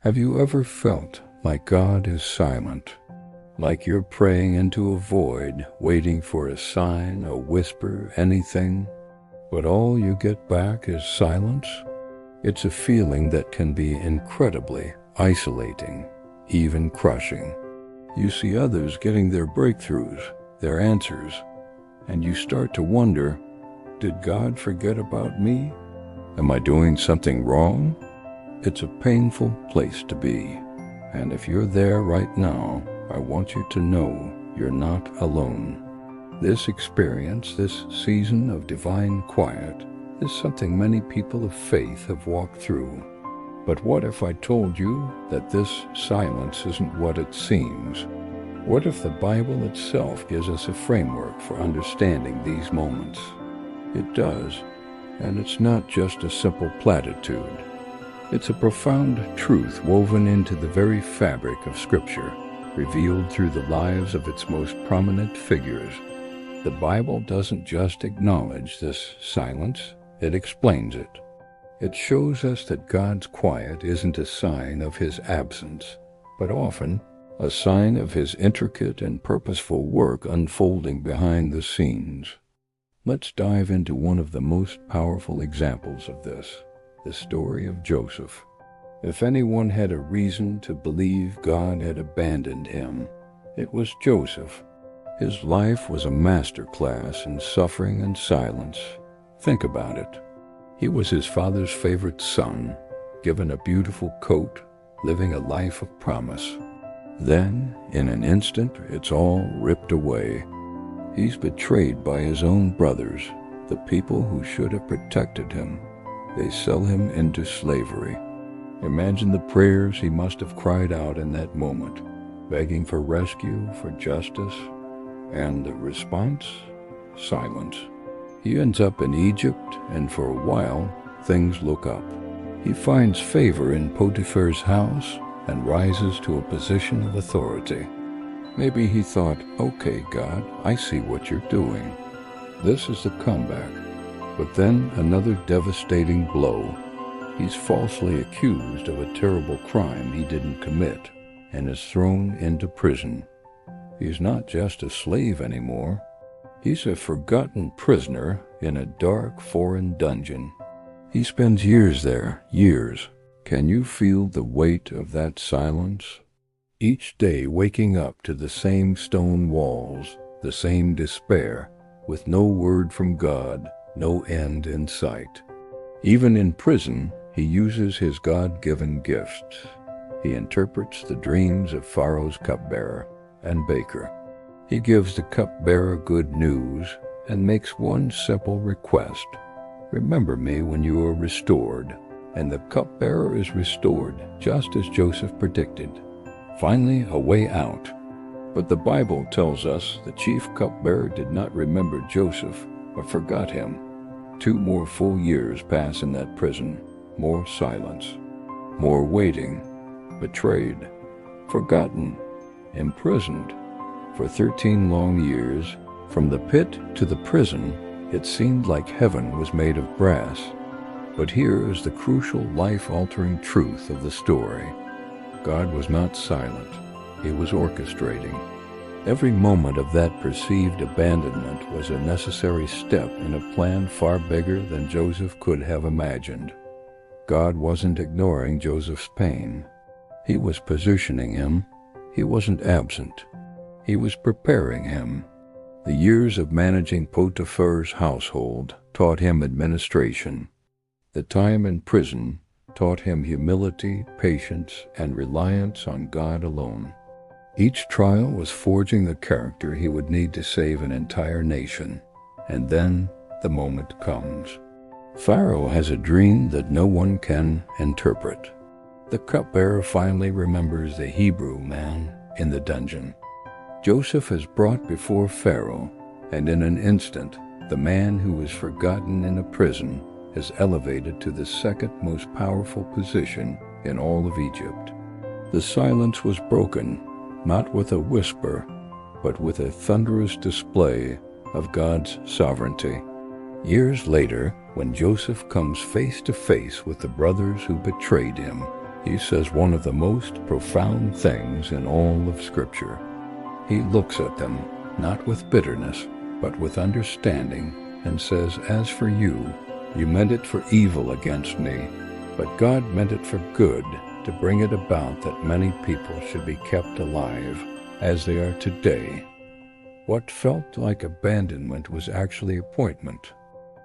Have you ever felt like God is silent? Like you're praying into a void, waiting for a sign, a whisper, anything, but all you get back is silence? It's a feeling that can be incredibly isolating, even crushing. You see others getting their breakthroughs, their answers, and you start to wonder, did God forget about me? Am I doing something wrong? It's a painful place to be, and if you're there right now, I want you to know you're not alone. This experience, this season of divine quiet, is something many people of faith have walked through. But what if I told you that this silence isn't what it seems? What if the Bible itself gives us a framework for understanding these moments? It does, and it's not just a simple platitude. It's a profound truth woven into the very fabric of Scripture, revealed through the lives of its most prominent figures. The Bible doesn't just acknowledge this silence, it explains it. It shows us that God's quiet isn't a sign of His absence, but often a sign of His intricate and purposeful work unfolding behind the scenes. Let's dive into one of the most powerful examples of this, the story of Joseph. If anyone had a reason to believe God had abandoned him, it was Joseph. His life was a masterclass in suffering and silence. Think about it. He was his father's favorite son, given a beautiful coat, living a life of promise. Then, in an instant, it's all ripped away. He's betrayed by his own brothers, the people who should have protected him. They sell him into slavery. Imagine the prayers he must have cried out in that moment, begging for rescue, for justice, and the response? Silence. He ends up in Egypt, and for a while, things look up. He finds favor in Potiphar's house and rises to a position of authority. Maybe he thought, okay, God, I see what you're doing. This is the comeback. But then another devastating blow. He's falsely accused of a terrible crime he didn't commit and is thrown into prison. He's not just a slave anymore. He's a forgotten prisoner in a dark foreign dungeon. He spends years there, years. Can you feel the weight of that silence? Each day waking up to the same stone walls, the same despair, with no word from God, no end in sight. Even in prison, he uses his God-given gifts. He interprets the dreams of Pharaoh's cupbearer and baker. He gives the cupbearer good news and makes one simple request. Remember me when you are restored. And the cupbearer is restored, just as Joseph predicted. Finally, a way out. But the Bible tells us the chief cupbearer did not remember Joseph, but forgot him. 2 more full years pass in that prison. More silence. More waiting. Betrayed. Forgotten. Imprisoned. For 13 long years, from the pit to the prison, it seemed like heaven was made of brass. But here is the crucial life-altering truth of the story. God was not silent. He was orchestrating. Every moment of that perceived abandonment was a necessary step in a plan far bigger than Joseph could have imagined. God wasn't ignoring Joseph's pain. He was positioning him. He wasn't absent. He was preparing him. The years of managing Potiphar's household taught him administration. The time in prison taught him humility, patience, and reliance on God alone. Each trial was forging the character he would need to save an entire nation. And then the moment comes. Pharaoh has a dream that no one can interpret. The cupbearer finally remembers the Hebrew man in the dungeon. Joseph is brought before Pharaoh, and in an instant, the man who was forgotten in a prison is elevated to the second most powerful position in all of Egypt. The silence was broken, not with a whisper, but with a thunderous display of God's sovereignty. Years later, when Joseph comes face to face with the brothers who betrayed him, He says one of the most profound things in all of Scripture. He looks at them, not with bitterness, but with understanding, and says, "As for you, you meant it for evil against me, but God meant it for good, to bring it about that many people should be kept alive, as they are today." What felt like abandonment was actually appointment.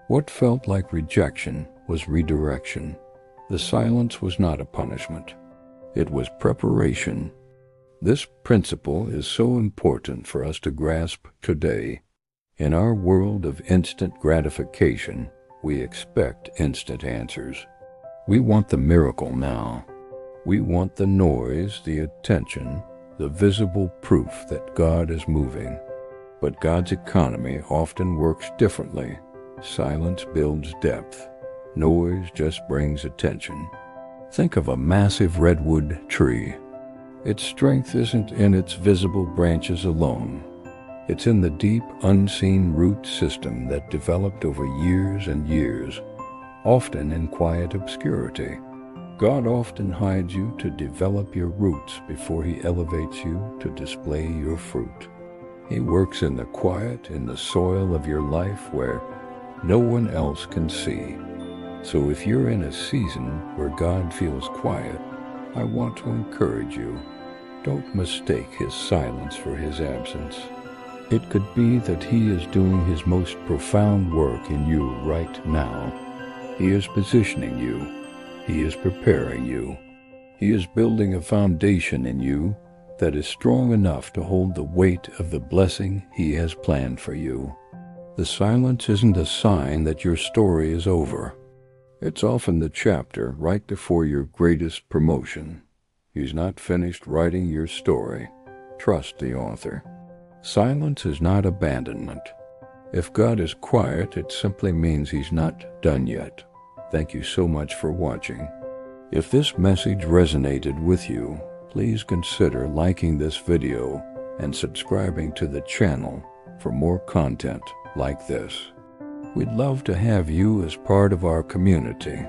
What felt like rejection was redirection. The silence was not a punishment. It was preparation. This principle is so important for us to grasp today. In our world of instant gratification, we expect instant answers. We want the miracle now. We want the noise, the attention, the visible proof that God is moving. But God's economy often works differently. Silence builds depth. Noise just brings attention. Think of a massive redwood tree. Its strength isn't in its visible branches alone. It's in the deep, unseen root system that developed over years and years, often in quiet obscurity. God often hides you to develop your roots before He elevates you to display your fruit. He works in the quiet, in the soil of your life where no one else can see. So if you're in a season where God feels quiet, I want to encourage you. Don't mistake His silence for His absence. It could be that He is doing His most profound work in you right now. He is positioning you. He is preparing you. He is building a foundation in you that is strong enough to hold the weight of the blessing He has planned for you. The silence isn't a sign that your story is over. It's often the chapter right before your greatest promotion. He's not finished writing your story. Trust the author. Silence is not abandonment. If God is quiet, it simply means He's not done yet. Thank you so much for watching. If this message resonated with you, please consider liking this video and subscribing to the channel for more content like this. We'd love to have you as part of our community.